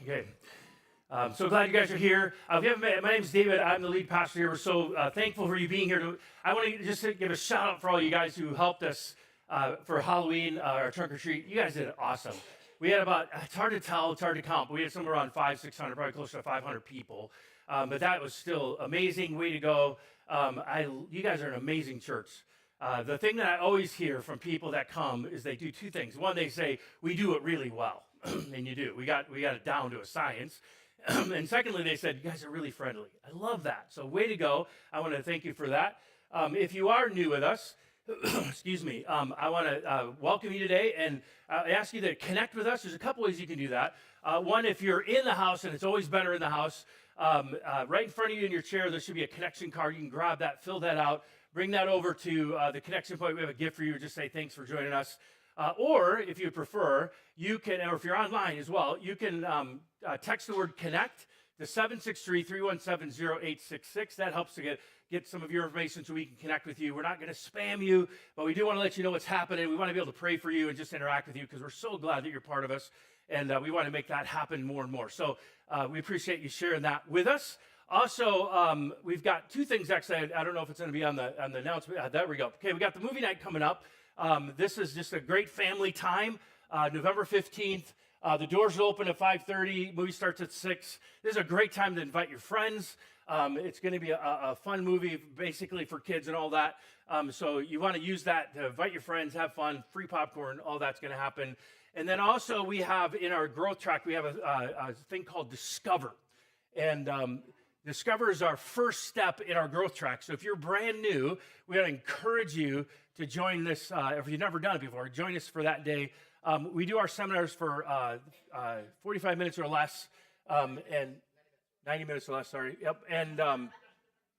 Okay. So glad you guys are here. If you haven't met, my name is David. I'm the lead pastor here. We're so thankful for you being here. I want to just give a shout out for all you guys who helped us for Halloween, our trunk or treat. You guys did it awesome. We had about, it's hard to tell, it's hard to count, but we had somewhere around 500-600, probably closer to 500 people. But that was still amazing. Way to go. You guys are an amazing church. The thing that I always hear from people that come is they do two things. One, they say, we do it really well. And you do. We got it down to a science. And secondly, they said, you guys are really friendly. I love that. So way to go. I want to thank you for that. If you are new with us, excuse me, I want to welcome you today and ask you to connect with us. There's a couple ways you can do that. One, if you're in the house, and it's always better in the house, right in front of you in your chair, there should be a connection card. You can grab that, fill that out, bring that over to the connection point. We have a gift for you. Just say thanks for joining us. Or if you prefer, you can, or if you're online as well, you can text the word connect to 763-317-0866. That helps to get some of your information so we can connect with you. We're not going to spam you, but we do want to let you know what's happening. We want to be able to pray for you and just interact with you because we're so glad that you're part of us, and we want to make that happen more and more. So we appreciate you sharing that with us. Also, we've got two things actually. I don't know if it's going to be on the announcement. There we go. Okay, we got the movie night coming up. This is just a great family time. November 15th. The doors will open at 5:30. Movie starts at 6. This is a great time to invite your friends. It's going to be a fun movie, basically for kids and all that. So you want to use that to invite your friends, have fun, free popcorn, all that's going to happen. And then also we have in our growth track, we have a thing called Discover. And Discover is our first step in our growth track. So if you're brand new, we want to encourage you to join this. If you've never done it before, join us for that day. We do our seminars for 45 minutes or less, and 90 minutes or less, sorry. Yep, and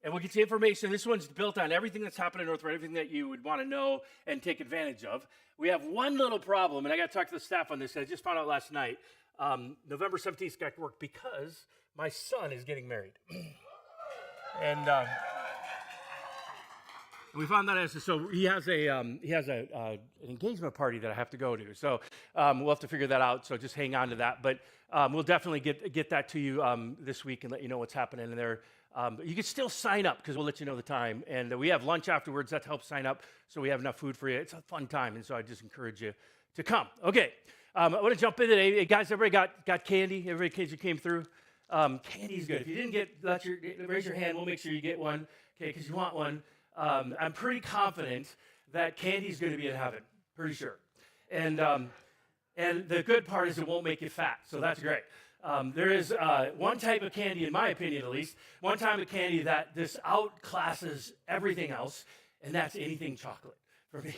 we'll get you information. This one's built on everything that's happened in Northwood, everything that you would want to know and take advantage of. We have one little problem, and I got to talk to the staff on this. I just found out last night. November 17th got to work because my son is getting married. And we found that so he has an engagement party that I have to go to. So we'll have to figure that out. So just hang on to that. But we'll definitely get that to you this week and let you know what's happening in there. But you can still sign up because we'll let you know the time. And we have lunch afterwards. That helps sign up. So we have enough food for you. It's a fun time. And so I just encourage you to come. Okay. I want to jump in today. Hey, guys, everybody got candy? Everybody kids who came through? Candy's good. If you didn't raise your hand. We'll make sure you get one. Okay, because you want one. I'm pretty confident that candy's going to be in heaven. Pretty sure. And the good part is it won't make you fat. So that's great. There is one type of candy, in my opinion at least, one type of candy that this outclasses everything else, and that's anything chocolate for me.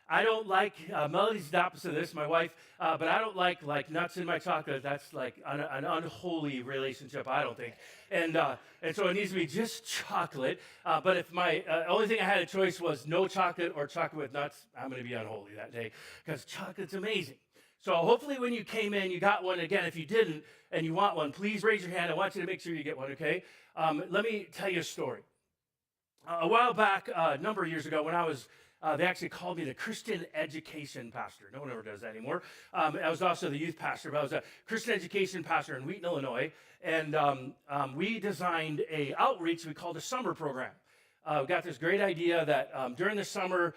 I don't like, Melody's the opposite of this, my wife, but I don't like nuts in my chocolate. That's like an unholy relationship, I don't think. And so it needs to be just chocolate. But if my only thing I had a choice was no chocolate or chocolate with nuts, I'm going to be unholy that day because chocolate's amazing. So hopefully when you came in, you got one. Again, if you didn't and you want one, please raise your hand. I want you to make sure you get one, okay? Let me tell you a story. A while back, a number of years ago, when I was they actually called me the Christian education pastor. No one ever does that anymore. I was also the youth pastor, but I was a Christian education pastor in Wheaton, Illinois. And we designed a outreach we called a summer program. We got this great idea that during the summer,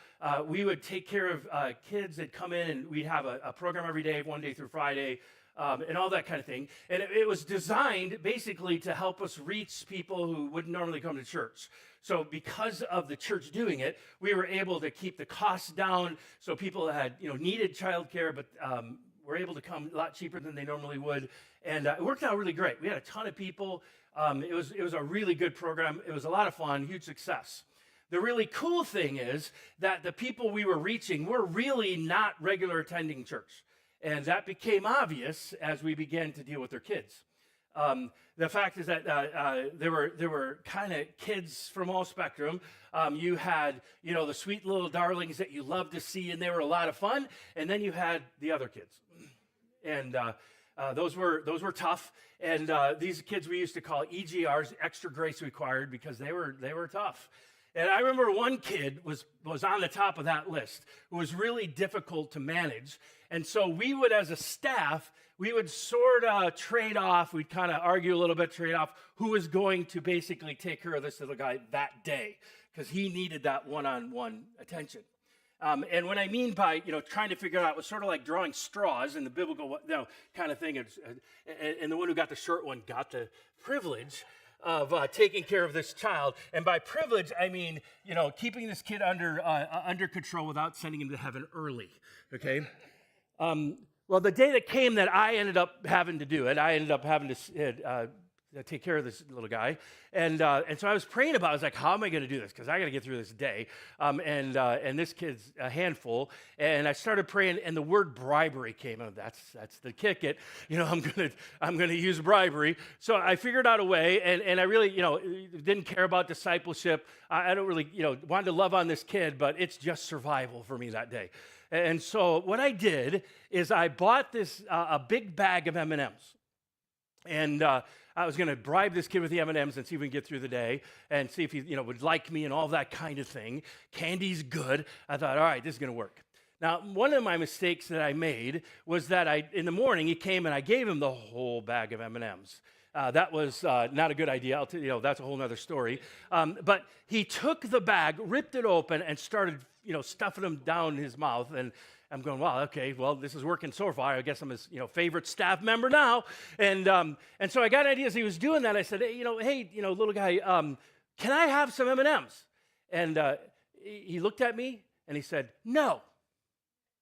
we would take care of kids that come in, and we'd have a program every day, one day through Friday, and all that kind of thing. And it was designed basically to help us reach people who wouldn't normally come to church. So because of the church doing it, we were able to keep the costs down. So people that had needed childcare, but were able to come a lot cheaper than they normally would. And it worked out really great. We had a ton of people. It was a really good program. It was a lot of fun, huge success. The really cool thing is that the people we were reaching were really not regular attending church. And that became obvious as we began to deal with their kids. The fact is that there were kind of kids from all spectrum. You had, the sweet little darlings that you love to see, and they were a lot of fun. And then you had the other kids, and those were tough. And these kids we used to call EGRs, extra grace required, because they were tough. And I remember one kid was on the top of that list who was really difficult to manage. And so we would, as a staff, we would sort of trade off. We'd kind of argue a little bit, trade off who was going to basically take care of this little guy that day, because he needed that one-on-one attention. And what I mean by, trying to figure it out was sort of like drawing straws in the biblical, kind of thing. And the one who got the short one got the privilege of taking care of this child. And by privilege, I mean, keeping this kid under control without sending him to heaven early, okay? Well, the day that came that I ended up having to do it, I ended up having to take care of this little guy. And so I was praying about it. I was like, how am I going to do this? Because I got to get through this day. And this kid's a handful. And I started praying, and the word bribery came out. That's the kick it. I'm gonna use bribery. So I figured out a way, and I really, didn't care about discipleship. I don't really, wanted to love on this kid, but it's just survival for me that day. And so what I did is I bought this a big bag of M&Ms. And I was going to bribe this kid with the M&Ms and see if we can get through the day and see if he, would like me and all that kind of thing. Candy's good. I thought, all right, this is going to work. Now, one of my mistakes that I made was that in the morning, he came and I gave him the whole bag of M&Ms. That was not a good idea. I'll tell you, that's a whole other story. But he took the bag, ripped it open, and started, stuffing them down his mouth. And I'm going, wow, okay, well, this is working so far. I guess I'm his, favorite staff member now. And so I got an idea as he was doing that. I said, hey, little guy, can I have some M&Ms? And he looked at me and he said, no.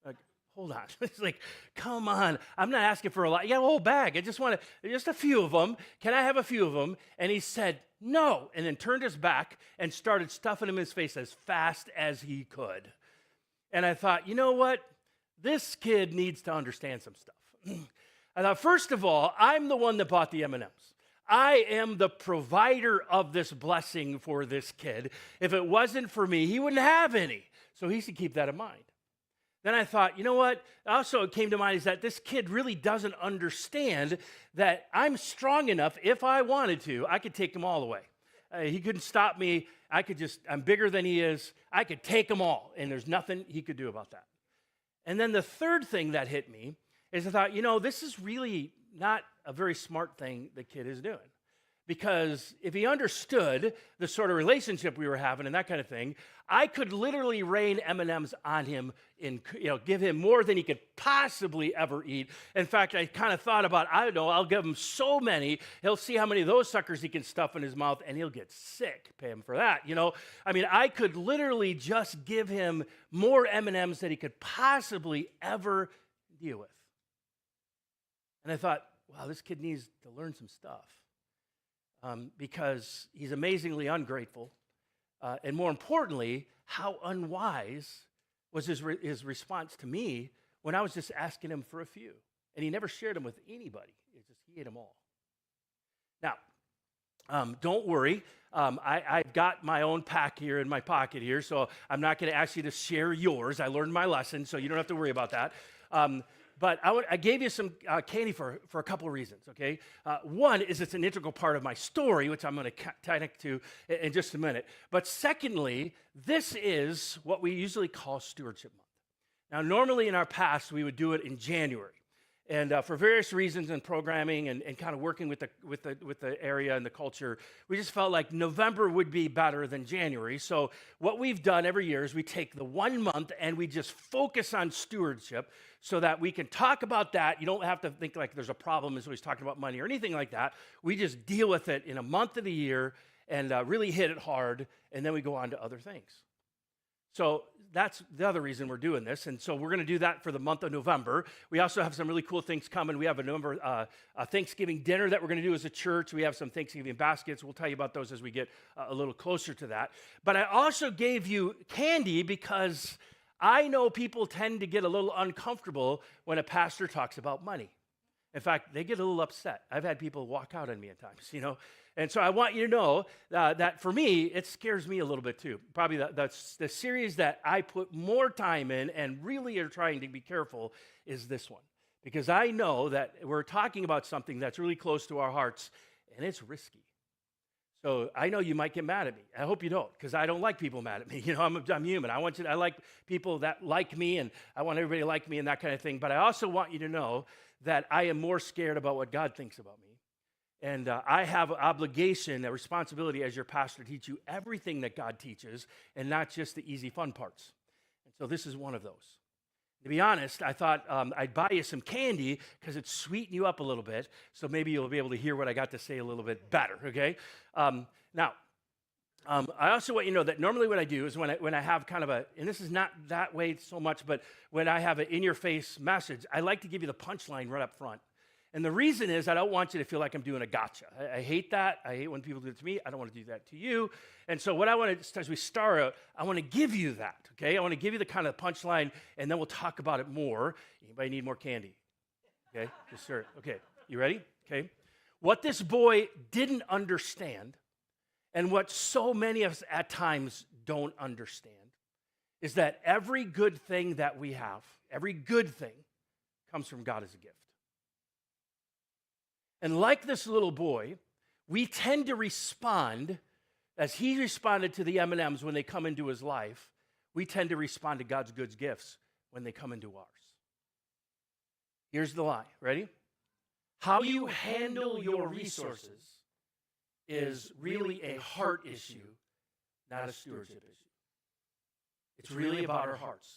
Like, hold on. It's like, come on. I'm not asking for a lot. You got a whole bag. I just want just a few of them. Can I have a few of them? And he said, no. And then turned his back and started stuffing them in his face as fast as he could. And I thought, you know what? This kid needs to understand some stuff. I thought, first of all, I'm the one that bought the M&Ms. I am the provider of this blessing for this kid. If it wasn't for me, he wouldn't have any. So he should keep that in mind. Then I thought, you know what? Also, it came to mind is that this kid really doesn't understand that I'm strong enough, if I wanted to, I could take them all away. He couldn't stop me. I'm bigger than he is. I could take them all, and there's nothing he could do about that. And then the third thing that hit me is I thought, this is really not a very smart thing the kid is doing. Because if he understood the sort of relationship we were having and that kind of thing, I could literally rain M&Ms on him and give him more than he could possibly ever eat. In fact, I kind of thought about, I don't know, I'll give him so many, he'll see how many of those suckers he can stuff in his mouth and he'll get sick. Pay him for that, I could literally just give him more M&Ms than he could possibly ever deal with. And I thought, wow, this kid needs to learn some stuff. Because he's amazingly ungrateful, and more importantly, how unwise was his response to me when I was just asking him for a few, and he never shared them with anybody. He ate them all. Now, don't worry. I've got my own pack here in my pocket here, so I'm not going to ask you to share yours. I learned my lesson, so you don't have to worry about that. But I gave you some candy for a couple of reasons, okay? One is it's an integral part of my story, which I'm going to tie to in just a minute. But secondly, this is what we usually call Stewardship Month. Now, normally in our past, we would do it in January. And for various reasons and programming and kind of working with the area and the culture, we just felt like November would be better than January. So what we've done every year is we take the 1 month and we just focus on stewardship so that we can talk about that. You don't have to think like there's a problem as he's talking about money or anything like that. We just deal with it in a month of the year and really hit it hard, and then we go on to other things. So that's the other reason we're doing this. And so we're going to do that for the month of November. We also have some really cool things coming. We have a Thanksgiving dinner that we're going to do as a church. We have some Thanksgiving baskets. We'll tell you about those as we get a little closer to that. But I also gave you candy because I know people tend to get a little uncomfortable when a pastor talks about money. In fact, they get a little upset. I've had people walk out on me at times, And so I want you to know that for me, it scares me a little bit too. Probably that's the series that I put more time in and really are trying to be careful is this one. Because I know that we're talking about something that's really close to our hearts, and it's risky. So I know you might get mad at me. I hope you don't, because I don't like people mad at me. I'm human. I like people that like me, and I want everybody to like me and that kind of thing. But I also want you to know that I am more scared about what God thinks about me. And I have an obligation, a responsibility as your pastor to teach you everything that God teaches and not just the easy fun parts. And so this is one of those. To be honest, I thought I'd buy you some candy because it'd sweeten you up a little bit, so maybe you'll be able to hear what I got to say a little bit better, okay? Now, I also want you to know that normally what I do is when I have kind of and this is not that way so much, but when I have an in-your-face message, I like to give you the punchline right up front. And the reason is I don't want you to feel like I'm doing a gotcha. I hate that. I hate when people do it to me. I don't want to do that to you. And so what I want to, as we start out, I want to give you that, okay? I want to give you the kind of punchline, and then we'll talk about it more. Anybody need more candy? Okay, yes, sir. Okay, you ready? Okay. What this boy didn't understand, and what so many of us at times don't understand, is that every good thing that we have, every good thing, comes from God as a gift. And like this little boy, we tend to respond, as he responded to the M&Ms when they come into his life, we tend to respond to God's good gifts when they come into ours. Here's the lie. Ready? How you handle your resources is really a heart issue, not a stewardship issue. It's really about our hearts.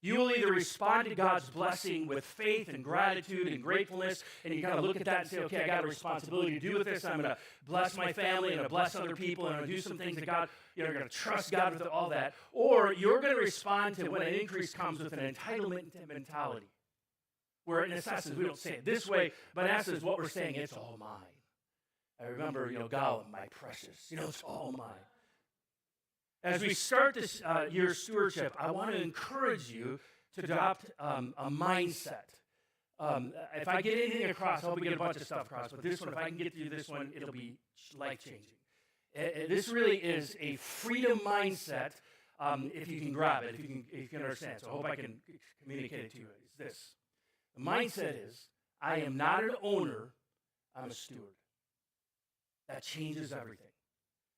You will either respond to God's blessing with faith and gratitude and gratefulness, and you kind of look at that and say, okay, I got a responsibility to do with this. I'm going to bless my family, and I'm going to bless other people, and I'm going to do some things that God, you're going to trust God with all that. Or you're going to respond to when an increase comes with an entitlement mentality, where in essence, we don't say it this way, but in essence, what we're saying, it's all mine. I remember, Gollum, my precious, it's all mine. As we start this year's stewardship, I want to encourage you to adopt a mindset. If I get anything across, I hope we get a bunch of stuff across, but this one, if I can get through this one, it'll be life-changing. This really is a freedom mindset, if you can grab it, if you can understand. So I hope I can communicate it to you. It's this. The mindset is, I am not an owner, I'm a steward. That changes everything.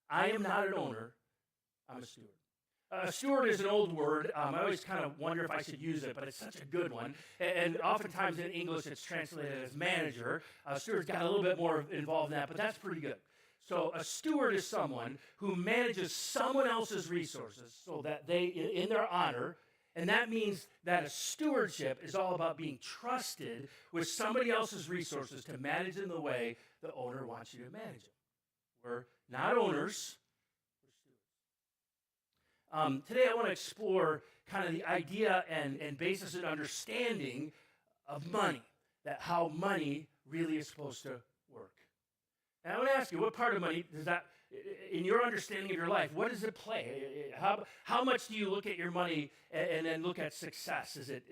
I am not an owner, I'm a steward. A steward is an old word. I always kind of wonder if I should use it, but it's such a good one. And oftentimes in English, it's translated as manager. A steward's got a little bit more involved in that, but that's pretty good. So a steward is someone who manages someone else's resources so that they, in their honor, and that means that a stewardship is all about being trusted with somebody else's resources to manage them the way the owner wants you to manage them. We're not owners. Today I want to explore kind of the idea and basis and understanding of money, that how money really is supposed to work. And I want to ask you, what part of money does that, in your understanding of your life, what does it play? How much do you look at your money and then look at success? Is it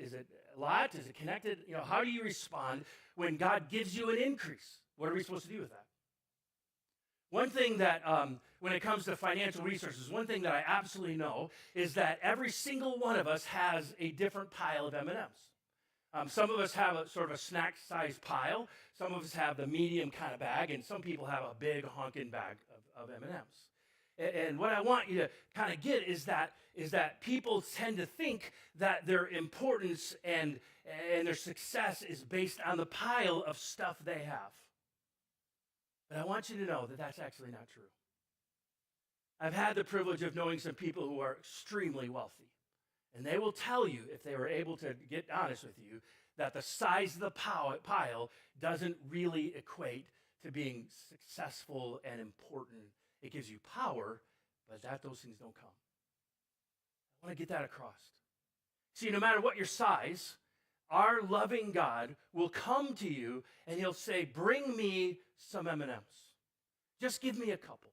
a lot? Is it connected? How do you respond when God gives you an increase? What are we supposed to do with that? One thing that, when it comes to financial resources, one thing that I absolutely know is that every single one of us has a different pile of M&Ms. Some of us have a sort of a snack-sized pile. Some of us have the medium kind of bag, and some people have a big honking bag of M&Ms. And what I want you to kind of get is that people tend to think that their importance and their success is based on the pile of stuff they have. But I want you to know that that's actually not true. I've had the privilege of knowing some people who are extremely wealthy. And they will tell you, if they were able to get honest with you, that the size of the pile doesn't really equate to being successful and important. It gives you power, but those things don't come. I want to get that across. See, no matter what your size, our loving God will come to you and he'll say, bring me some M&Ms. Just give me a couple.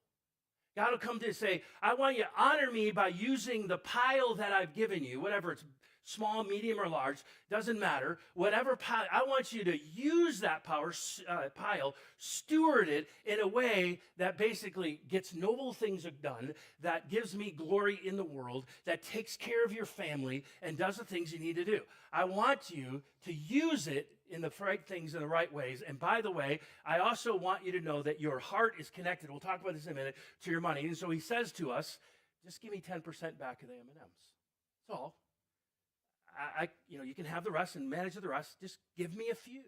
God will come to you and say, I want you to honor me by using the pile that I've given you, whatever it's small, medium, or large, doesn't matter. Whatever pile, I want you to use that pile, steward it in a way that basically gets noble things done, that gives me glory in the world, that takes care of your family, and does the things you need to do. I want you to use it in the right things in the right ways. And by the way, I also want you to know that your heart is connected. We'll talk about this in a minute, to your money. And so he says to us, just give me 10% back of the M&Ms. That's all. You can have the rest and manage the rest. Just give me a few.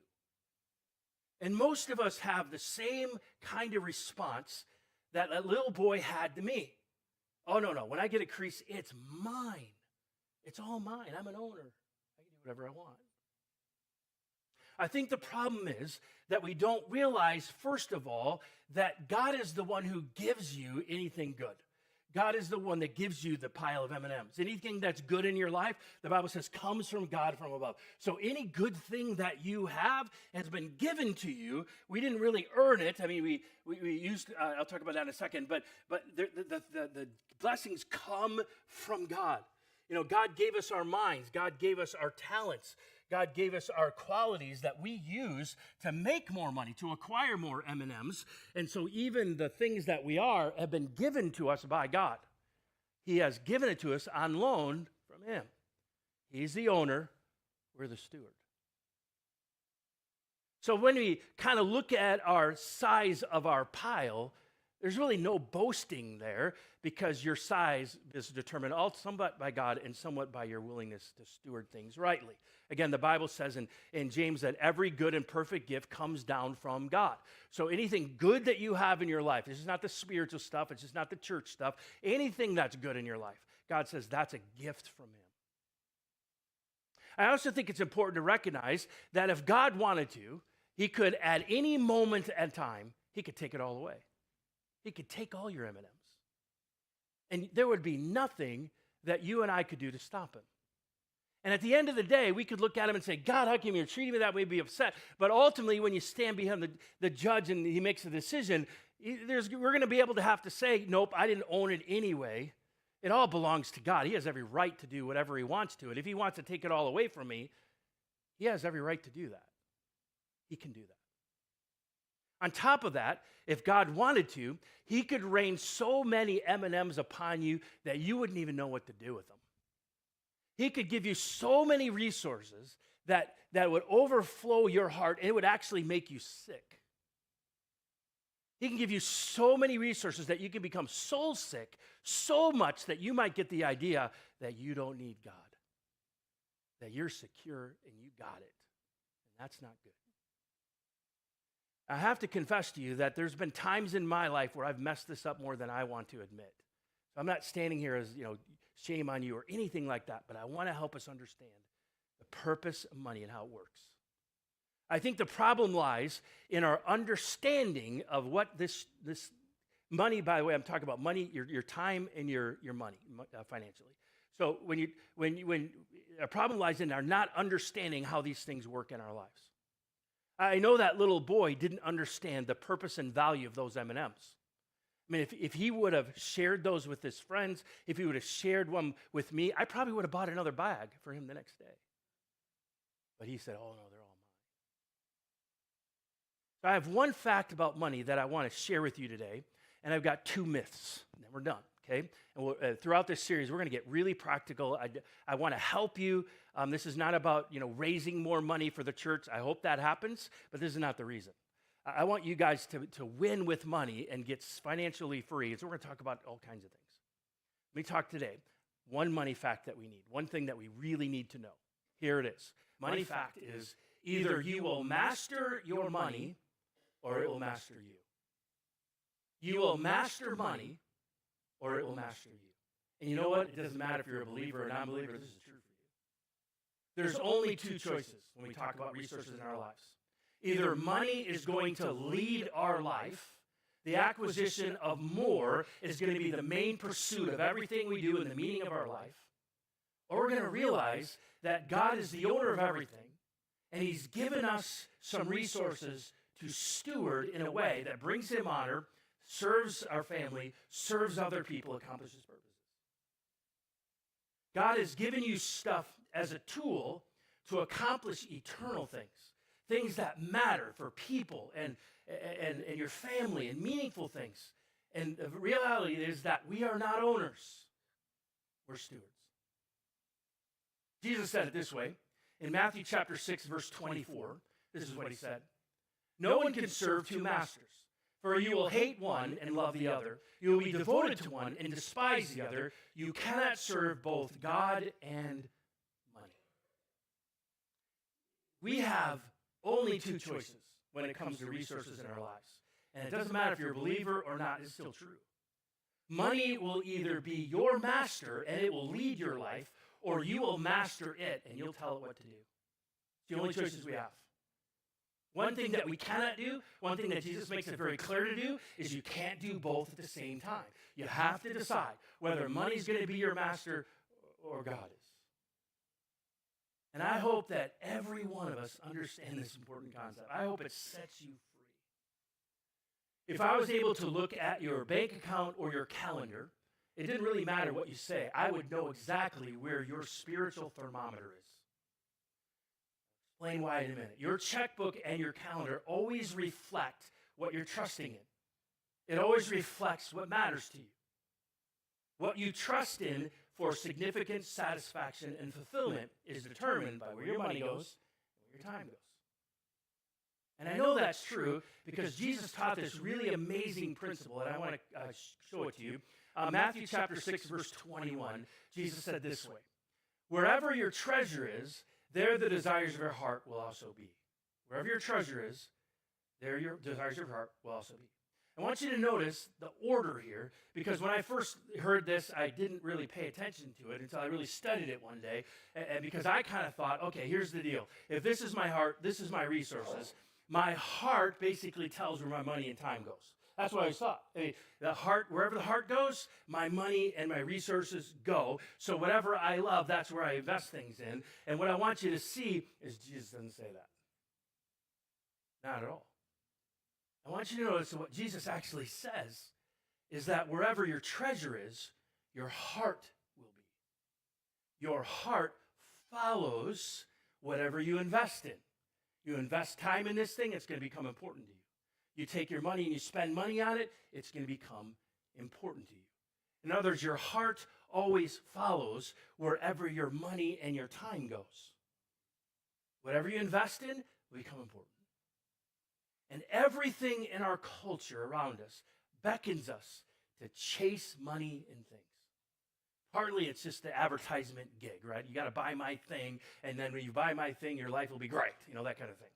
And most of us have the same kind of response that a little boy had to me. Oh, no. When I get a crease, it's mine. It's all mine. I'm an owner. I can do whatever I want. I think the problem is that we don't realize, first of all, that God is the one who gives you anything good. God is the one that gives you the pile of M&Ms. Anything that's good in your life, the Bible says, comes from God from above. So any good thing that you have has been given to you. We didn't really earn it. I mean, we used, I'll talk about that in a second, but the blessings come from God. God gave us our minds. God gave us our talents. God gave us our qualities that we use to make more money, to acquire more M&Ms. And so even the things that we are have been given to us by God. He has given it to us on loan from him. He's the owner. We're the steward. So when we kind of look at our size of our pile, there's really no boasting there, because your size is determined somewhat by God and somewhat by your willingness to steward things rightly. Again, the Bible says in James that every good and perfect gift comes down from God. So anything good that you have in your life, this is not the spiritual stuff, it's just not the church stuff, anything that's good in your life, God says that's a gift from him. I also think it's important to recognize that if God wanted to, he could, at any moment in time, he could take it all away. He could take all your M&Ms. And there would be nothing that you and I could do to stop him. And at the end of the day, we could look at him and say, God, how come you're treating me that way? Be upset. But ultimately, when you stand behind the judge and he makes a decision, we're going to be able to have to say, nope, I didn't own it anyway. It all belongs to God. He has every right to do whatever he wants to. And if he wants to take it all away from me, he has every right to do that. He can do that. On top of that, if God wanted to, he could rain so many M&Ms upon you that you wouldn't even know what to do with them. He could give you so many resources that would overflow your heart, and it would actually make you sick. He can give you so many resources that you can become soul sick, so much that you might get the idea that you don't need God, that you're secure and you got it. And that's not good. I have to confess to you that there's been times in my life where I've messed this up more than I want to admit. So I'm not standing here as, shame on you or anything like that, but I want to help us understand the purpose of money and how it works. I think the problem lies in our understanding of what this money, by the way, I'm talking about money, your time and your money financially. So when a problem lies in our not understanding how these things work in our lives. I know that little boy didn't understand the purpose and value of those M&Ms. I mean, if he would have shared those with his friends, if he would have shared one with me, I probably would have bought another bag for him the next day. But he said, oh, no, they're all mine. So I have one fact about money that I want to share with you today, and I've got two myths, and then we're done, okay? And throughout this series, we're going to get really practical. I want to help you. This is not about, raising more money for the church. I hope that happens, but this is not the reason. I want you guys to win with money and get financially free. So we're going to talk about all kinds of things. Let me talk today. One money fact that we need. One thing that we really need to know. Here it is. Money fact is either you will master your money or it will master you. You will master money or it will master you. And you know what? It doesn't matter if you're a believer or a non-believer. This is true for you. There's only two choices when we talk about resources in our lives. Either money is going to lead our life, the acquisition of more is going to be the main pursuit of everything we do and the meaning of our life, or we're going to realize that God is the owner of everything, and he's given us some resources to steward in a way that brings him honor, serves our family, serves other people, accomplishes purposes. God has given you stuff as a tool to accomplish eternal things, things that matter for people and your family and meaningful things. And the reality is that we are not owners, we're stewards. Jesus said it this way in Matthew chapter 6, verse 24. This is what he said. No one can serve two masters, for you will hate one and love the other. You will be devoted to one and despise the other. You cannot serve both God and money. We have only two choices when it comes to resources in our lives. And it doesn't matter if you're a believer or not, it's still true. Money will either be your master and it will lead your life, or you will master it and you'll tell it what to do. It's the only choices we have. One thing that we cannot do, one thing that Jesus makes it very clear to do, is you can't do both at the same time. You have to decide whether money's going to be your master or God is. And I hope that every one of us understand this important concept. I hope it sets you free. If I was able to look at your bank account or your calendar, it didn't really matter what you say. I would know exactly where your spiritual thermometer is. Explain why in a minute. Your checkbook and your calendar always reflect what you're trusting in. It always reflects what matters to you. What you trust in for significant satisfaction and fulfillment is determined by where your money goes and where your time goes. And I know that's true because Jesus taught this really amazing principle, and I want to show it to you. Matthew chapter 6, verse 21, Jesus said this way, wherever your treasure is, there the desires of your heart will also be. Wherever your treasure is, there your desires of your heart will also be. I want you to notice the order here, because when I first heard this, I didn't really pay attention to it until I really studied it one day, and because I kind of thought, okay, here's the deal. If this is my heart, this is my resources. My heart basically tells where my money and time goes. That's what I thought. The heart, wherever the heart goes, my money and my resources go. So whatever I love, that's where I invest things in. And what I want you to see is Jesus doesn't say that. Not at all. I want you to notice what Jesus actually says is that wherever your treasure is, your heart will be. Your heart follows whatever you invest in. You invest time in this thing, it's going to become important to you. You take your money and you spend money on it, it's going to become important to you. In other words, your heart always follows wherever your money and your time goes. Whatever you invest in will become important. And everything in our culture around us beckons us to chase money and things. Partly it's just the advertisement gig, right? You got to buy my thing, and then when you buy my thing, your life will be great, that kind of thing.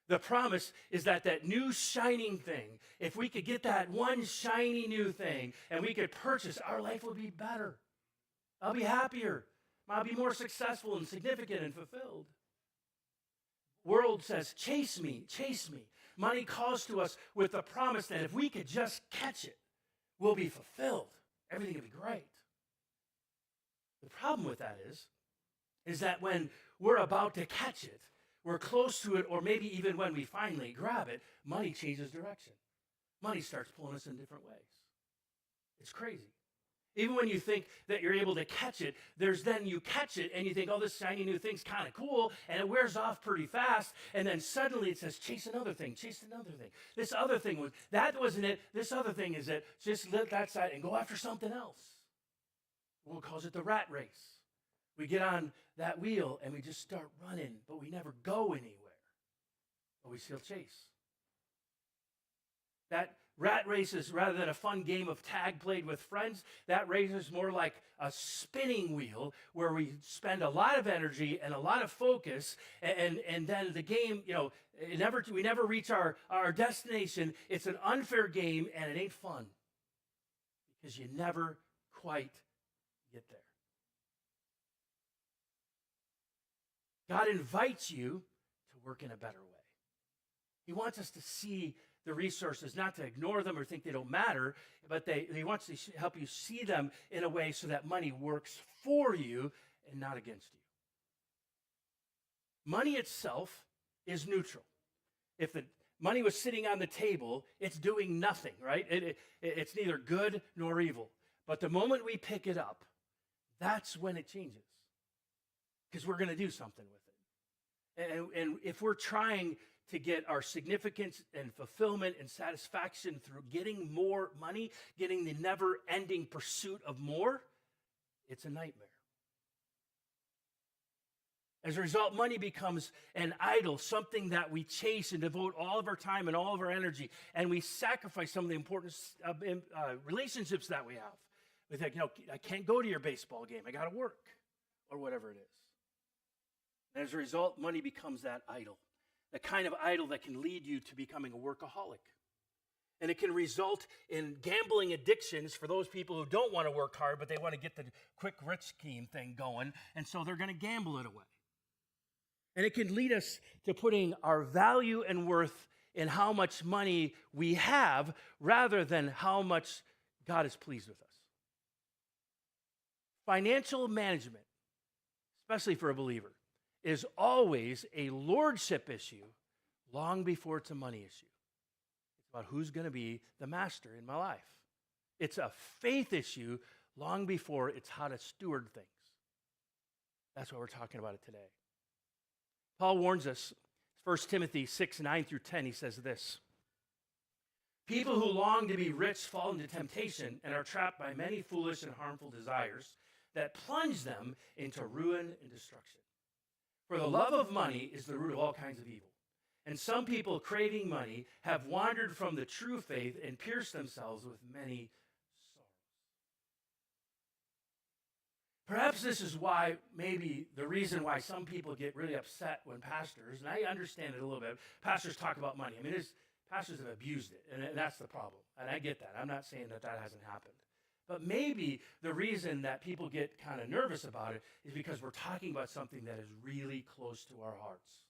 The promise is that new shining thing, if we could get that one shiny new thing and we could purchase, our life would be better. I'll be happier. I'll be more successful and significant and fulfilled. World says, chase me, chase me. Money calls to us with the promise that if we could just catch it, we'll be fulfilled. Everything will be great. The problem with that is that when we're about to catch it, we're close to it, or maybe even when we finally grab it, money changes direction. Money starts pulling us in different ways. It's crazy. Even when you think that you're able to catch it, then you catch it and you think, oh, this shiny new thing's kind of cool, and it wears off pretty fast, and then suddenly it says, chase another thing, chase another thing. This other thing that wasn't it, this other thing is it. Just let that side and go after something else. The world calls it the rat race. We get on that wheel and we just start running, but we never go anywhere. But we still chase. That rat race is, rather than a fun game of tag played with friends, that race is more like a spinning wheel where we spend a lot of energy and a lot of focus, and then the game, we never reach our destination. It's an unfair game and it ain't fun because you never quite get there. God invites you to work in a better way. He wants us to see the resources, not to ignore them or think they don't matter, but he wants to help you see them in a way so that money works for you and not against you. Money itself is neutral. If the money was sitting on the table, it's doing nothing, right? It's neither good nor evil. But the moment we pick it up, that's when it changes. because we're going to do something with it. And if we're trying to get our significance and fulfillment and satisfaction through getting more money, getting the never-ending pursuit of more, it's a nightmare. As a result, money becomes an idol, something that we chase and devote all of our time and all of our energy, and we sacrifice some of the important relationships that we have. We think, I can't go to your baseball game. I got to work, or whatever it is. And as a result, money becomes that idol, the kind of idol that can lead you to becoming a workaholic. And it can result in gambling addictions for those people who don't want to work hard, but they want to get the quick rich scheme thing going, and so they're going to gamble it away. And it can lead us to putting our value and worth in how much money we have rather than how much God is pleased with us. Financial management, especially for a believer, is always a lordship issue long before it's a money issue. It's about who's going to be the master in my life. It's a faith issue long before it's how to steward things. That's why we're talking about it today. Paul warns us, 1 Timothy 6:9-10, he says this: people who long to be rich fall into temptation and are trapped by many foolish and harmful desires that plunge them into ruin and destruction. For the love of money is the root of all kinds of evil. And some people craving money have wandered from the true faith and pierced themselves with many sorrows. Perhaps this is why, maybe the reason why some people get really upset when pastors, and I understand it a little bit, pastors talk about money. I mean, pastors have abused it, and that's the problem. And I get that. I'm not saying that hasn't happened. But maybe the reason that people get kind of nervous about it is because we're talking about something that is really close to our hearts.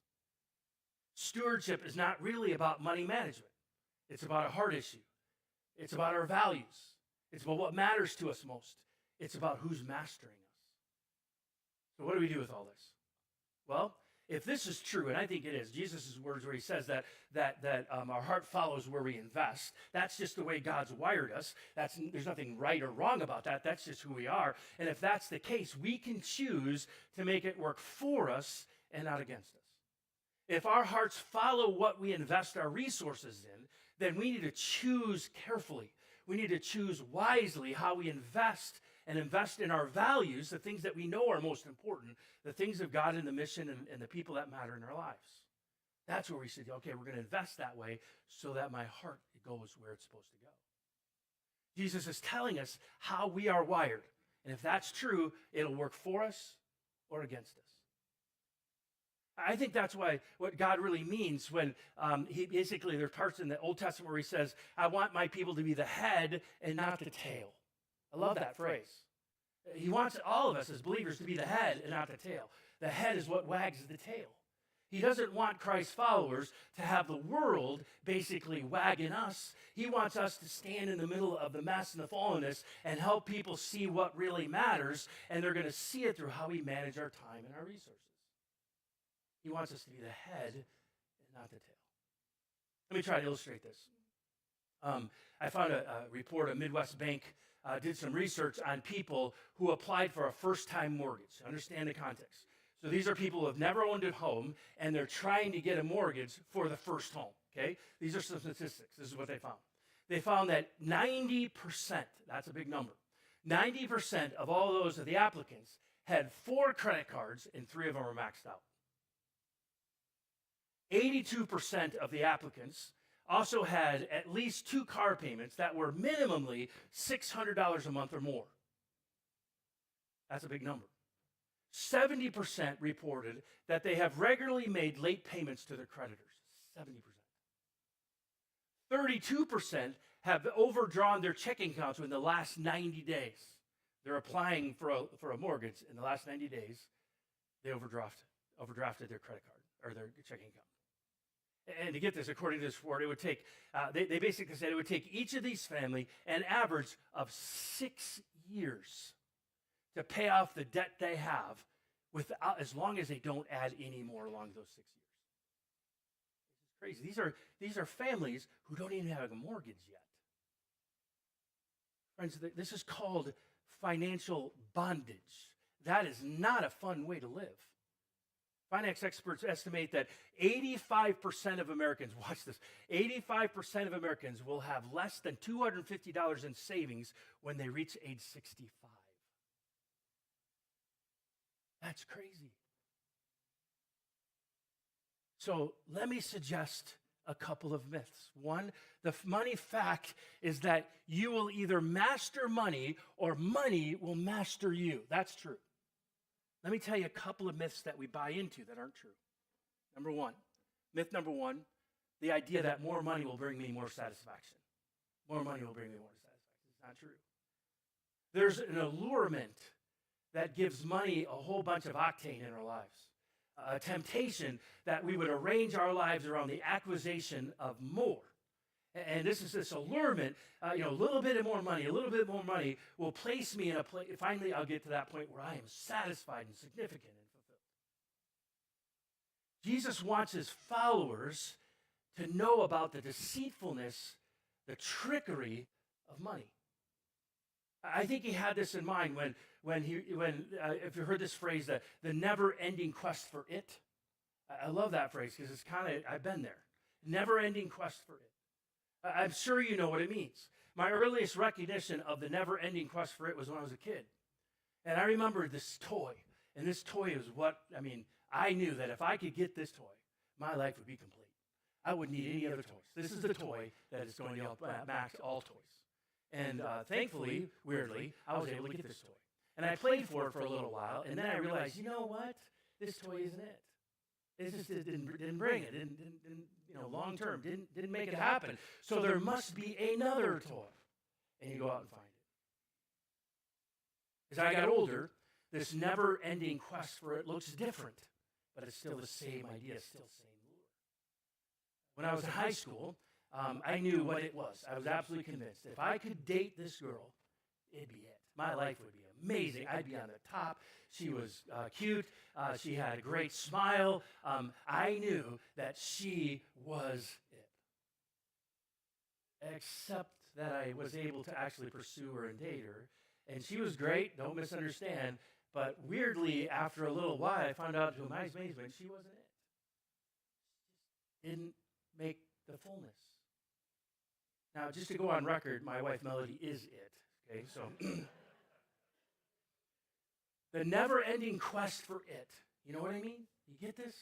Stewardship is not really about money management. It's about a heart issue. It's about our values. It's about what matters to us most. It's about who's mastering us. So what do we do with all this? Well, if this is true, and I think it is, Jesus' words where he says that our heart follows where we invest, that's just the way God's wired us. There's nothing right or wrong about that. That's just who we are. And if that's the case, we can choose to make it work for us and not against us. If our hearts follow what we invest our resources in, then we need to choose carefully. We need to choose wisely how we invest and invest in our values, the things that we know are most important, the things of God and the mission and the people that matter in our lives. That's where we say, okay, we're going to invest that way so that my heart goes where it's supposed to go. Jesus is telling us how we are wired. And if that's true, it'll work for us or against us. I think that's what God really means when there's parts in the Old Testament where he says, I want my people to be the head and not the tail. I love that phrase. He wants all of us as believers to be the head and not the tail. The head is what wags the tail. He doesn't want Christ's followers to have the world basically wagging us. He wants us to stand in the middle of the mess and the fallenness and help people see what really matters, and they're going to see it through how we manage our time and our resources. He wants us to be the head and not the tail. Let me try to illustrate this. I found a report, a Midwest bank did some research on people who applied for a first-time mortgage. Understand the context. So these are people who have never owned a home, and they're trying to get a mortgage for the first home, okay? These are some statistics. This is what they found. They found that 90%, that's a big number, 90% of all those of the applicants had 4 credit cards, and 3 of them were maxed out. 82% of the applicants also had at least 2 car payments that were minimally $600 a month or more. That's a big number. 70% reported that they have regularly made late payments to their creditors. 70%. 32% have overdrawn their checking accounts within the last 90 days. They're applying for a mortgage. In the last 90 days, they overdrafted their credit card or their checking account. And to get this, according to this report, it would take, they basically said it would take each of these family an average of 6 years to pay off the debt they have as long as they don't add any more along those 6 years. This is crazy. These are families who don't even have a mortgage yet. Friends, this is called financial bondage. That is not a fun way to live. Finance experts estimate that 85% of Americans, watch this, 85% of Americans will have less than $250 in savings when they reach age 65. That's crazy. So let me suggest a couple of myths. One, the money fact is that you will either master money or money will master you. That's true. Let me tell you a couple of myths that we buy into that aren't true. Myth number one, the idea that more money will bring me more satisfaction. More money will bring me more satisfaction. It's not true. There's an allurement that gives money a whole bunch of octane in our lives. A temptation that we would arrange our lives around the acquisition of more. And this is this allurement, a little bit more money will place me in a place. Finally, I'll get to that point where I am satisfied and significant and fulfilled. Jesus wants his followers to know about the deceitfulness, the trickery of money. I think he had this in mind when if you heard this phrase, the never-ending quest for it. I love that phrase because it's kind of, I've been there. Never-ending quest for it. I'm sure you know what it means. My earliest recognition of the never-ending quest for it was when I was a kid. And I remember this toy. And this toy is I knew that if I could get this toy, my life would be complete. I wouldn't need any other toys. This is the toy that is going to outmax all toys. And thankfully, weirdly, I was able to get this toy. And I played for it for a little while. And then I realized, you know what? This toy isn't it. It just didn't bring it. Didn't long term, didn't make it happen. So there must be another toy. And you go out and find it. As I got older, this never-ending quest for it looks different, but it's still the same idea, still the same lure. When I was in high school, I knew what it was. I was absolutely convinced. If I could date this girl, it'd be it. My life would be amazing. I'd be on the top. She was cute. She had a great smile. I knew that she was it. Except that I was able to actually pursue her and date her. And she was great, don't misunderstand. But weirdly, after a little while, I found out to my amazement, she wasn't it. She just didn't make the fullness. Now, just to go on record, my wife Melody is it. Okay, so the never-ending quest for it. You know what I mean? You get this?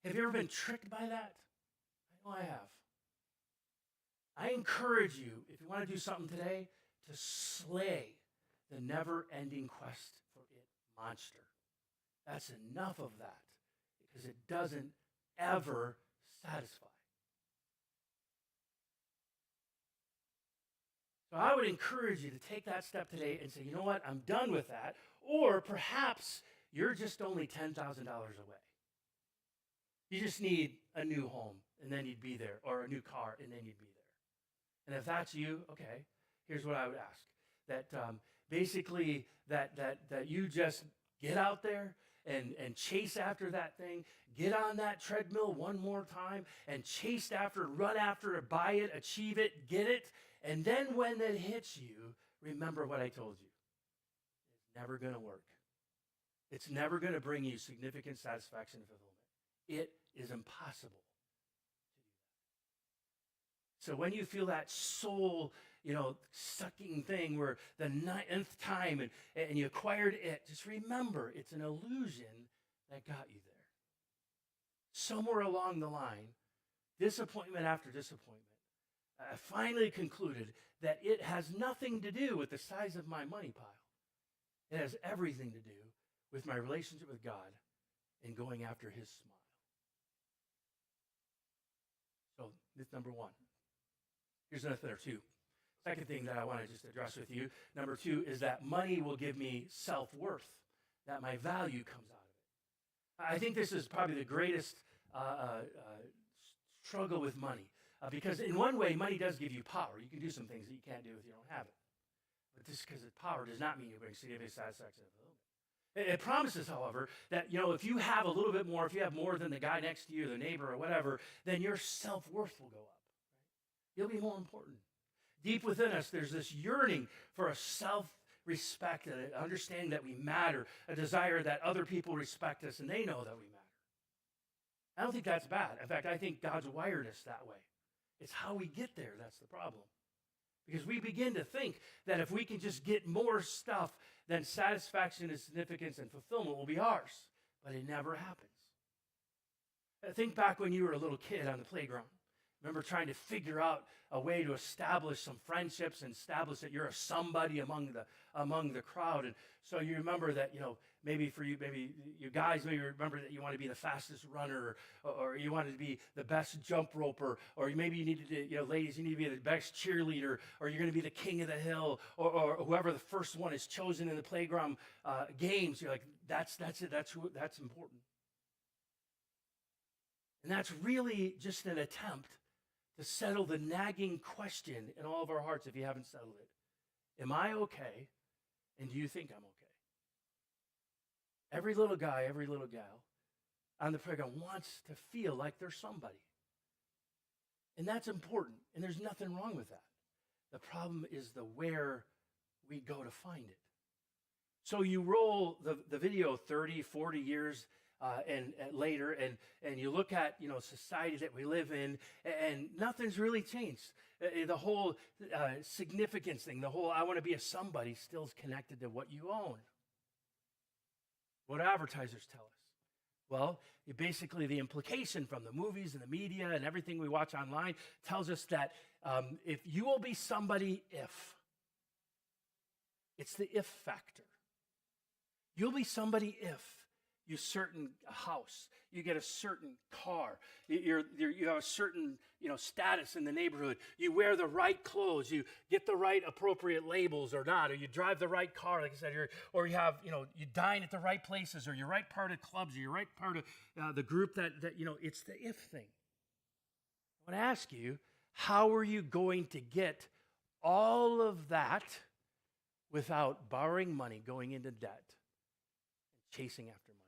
Have you ever been tricked by that? I know I have. I encourage you, if you want to do something today, to slay the never-ending quest for it monster. That's enough of that because it doesn't ever satisfy. So I would encourage you to take that step today and say, you know what, I'm done with that. Or perhaps you're just only $10,000 away. You just need a new home, and then you'd be there, or a new car, and then you'd be there. And if that's you, okay, here's what I would ask. That basically that you just get out there and chase after that thing, get on that treadmill one more time, and chase after, run after it, buy it, achieve it, get it. And then when it hits you, remember what I told you. It's never going to work. It's never going to bring you significant satisfaction and fulfillment. It is impossible to do that. So when you feel that soul, sucking thing where the 9th time and you acquired it, just remember it's an illusion that got you there. Somewhere along the line, disappointment after disappointment, I finally concluded that it has nothing to do with the size of my money pile. It has everything to do with my relationship with God and going after his smile. So myth number one. Here's another two. Second thing that I want to just address with you. Number two is that money will give me self-worth, that my value comes out of it. I think this is probably the greatest struggle with money. Because in one way, money does give you power. You can do some things that you can't do if you don't have it. But just because it's power does not mean you bring significant satisfaction. It promises, however, that if you have a little bit more, if you have more than the guy next to you, the neighbor, or whatever, then your self-worth will go up. Right? You'll be more important. Deep within us, there's this yearning for a self-respect, an understanding that we matter, a desire that other people respect us and they know that we matter. I don't think that's bad. In fact, I think God's wired us that way. It's how we get there that's the problem. Because we begin to think that if we can just get more stuff, then satisfaction and significance and fulfillment will be ours. But it never happens. Think back when you were a little kid on the playground. Remember trying to figure out a way to establish some friendships and establish that you're a somebody among the crowd. And so you remember that, maybe for you, maybe you guys maybe remember that you want to be the fastest runner, or you wanted to be the best jump roper, or maybe you needed to, ladies, you need to be the best cheerleader, or you're going to be the king of the hill, or whoever the first one is chosen in the playground games. You're like, that's it, that's important. And that's really just an attempt to settle the nagging question in all of our hearts if you haven't settled it. Am I okay? And do you think I'm okay? Every little guy, every little gal on the playground wants to feel like they're somebody. And that's important, and there's nothing wrong with that. The problem is the where we go to find it. So you roll the video 30, 40 years and later, and you look at society that we live in, and nothing's really changed. The whole significance thing, the whole I want to be a somebody, still is connected to what you own. What do advertisers tell us? Well, basically the implication from the movies and the media and everything we watch online tells us that if you will be somebody if. It's the if factor. You'll be somebody if you certain house, you get a certain car, you have a certain status in the neighborhood, you wear the right clothes, you get the right appropriate labels or not, or you drive the right car, like I said, or you have you dine at the right places, or you're right part of clubs, or you're right part of the group that it's the if thing. I want to ask you, how are you going to get all of that without borrowing money, going into debt, and chasing after money?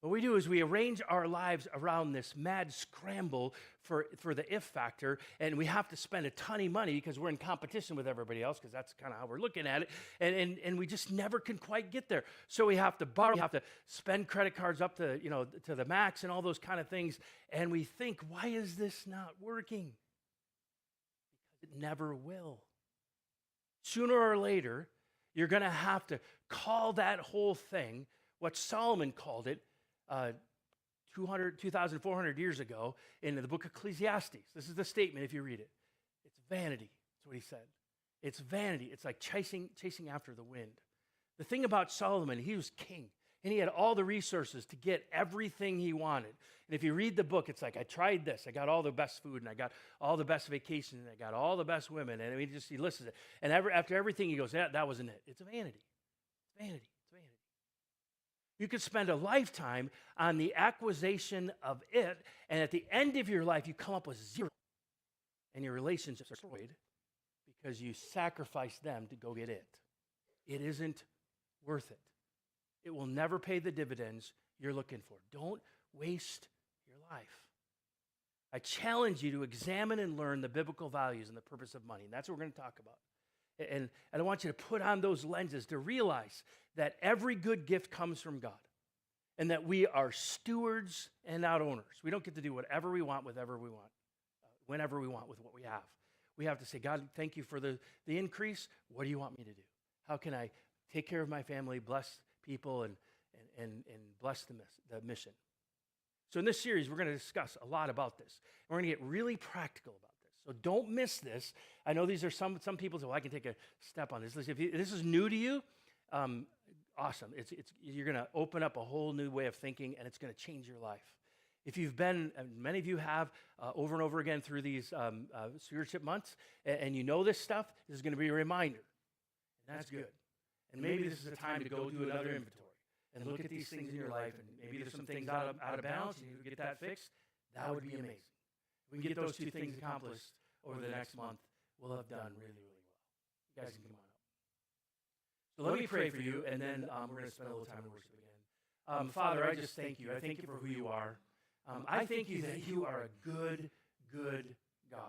What we do is we arrange our lives around this mad scramble for the if factor, and we have to spend a ton of money because we're in competition with everybody else, because that's kind of how we're looking at it, and we just never can quite get there. So we have to borrow, we have to spend credit cards up to to the max and all those kind of things, and we think, why is this not working? Because it never will. Sooner or later, you're going to have to call that whole thing what Solomon called it 2,400 years ago in the book of Ecclesiastes. This is the statement if you read it. It's vanity. That's what he said. It's vanity. It's like chasing after the wind. The thing about Solomon, he was king, and he had all the resources to get everything he wanted. And if you read the book, it's like, I tried this. I got all the best food, and I got all the best vacations, and I got all the best women. And he lists it. And after everything, he goes, that wasn't it. It's vanity. It's vanity. You could spend a lifetime on the acquisition of it, and at the end of your life, you come up with zero. And your relationships are destroyed because you sacrifice them to go get it. It isn't worth it. It will never pay the dividends you're looking for. Don't waste your life. I challenge you to examine and learn the biblical values and the purpose of money, and that's what we're going to talk about. And I want you to put on those lenses to realize that every good gift comes from God, and that we are stewards and not owners. We don't get to do whatever we want, whenever we want with what we have. We have to say, God, thank you for the increase. What do you want me to do? How can I take care of my family, bless people, and bless the mission? So in this series, we're going to discuss a lot about this. We're going to get really practical about this. So don't miss this. I know these are some people say, well, I can take a step on this. Listen, if this is new to you, awesome. You're going to open up a whole new way of thinking, and it's going to change your life. If you've been, and many of you have, over and over again through these stewardship months, and you know this stuff, this is going to be a reminder. And that's good. And maybe this is a time to go do another inventory and look at these things in your life, and maybe there's some things out of balance, and you get that fixed. That would be amazing. If we can get those two things accomplished over the next month, we'll have done really, really well. You guys can come on up. So let me pray for you, and then we're going to spend a little time in worship again. Father, I just thank you. I thank you for who you are. I thank you that you are a good, good God,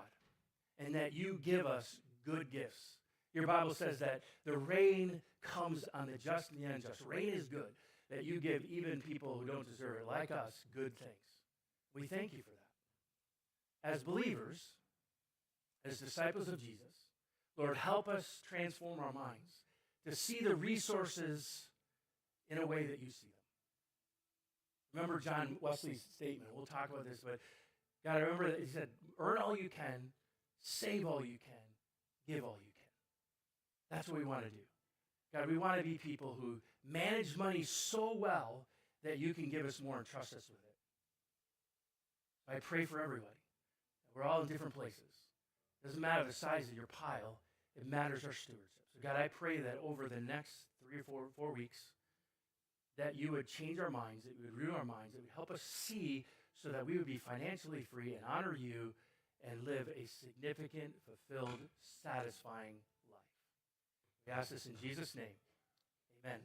and that you give us good gifts. Your Bible says that the rain comes on the just and the unjust. Rain is good. that you give even people who don't deserve it, like us, good things. We thank you for that. As believers, as disciples of Jesus, Lord, help us transform our minds to see the resources in a way that you see them. Remember John Wesley's statement. We'll talk about this, but God, I remember that he said, earn all you can, save all you can, give all you can. That's what we want to do. God, we want to be people who manage money so well that you can give us more and trust us with it. I pray for everybody. We're all in different places. It doesn't matter the size of your pile. It matters our stewardship. So God, I pray that over the next 3 or 4 weeks, that you would change our minds, that you would renew our minds, that would help us see so that we would be financially free and honor you and live a significant, fulfilled, satisfying life. We ask this in Jesus' name. Amen.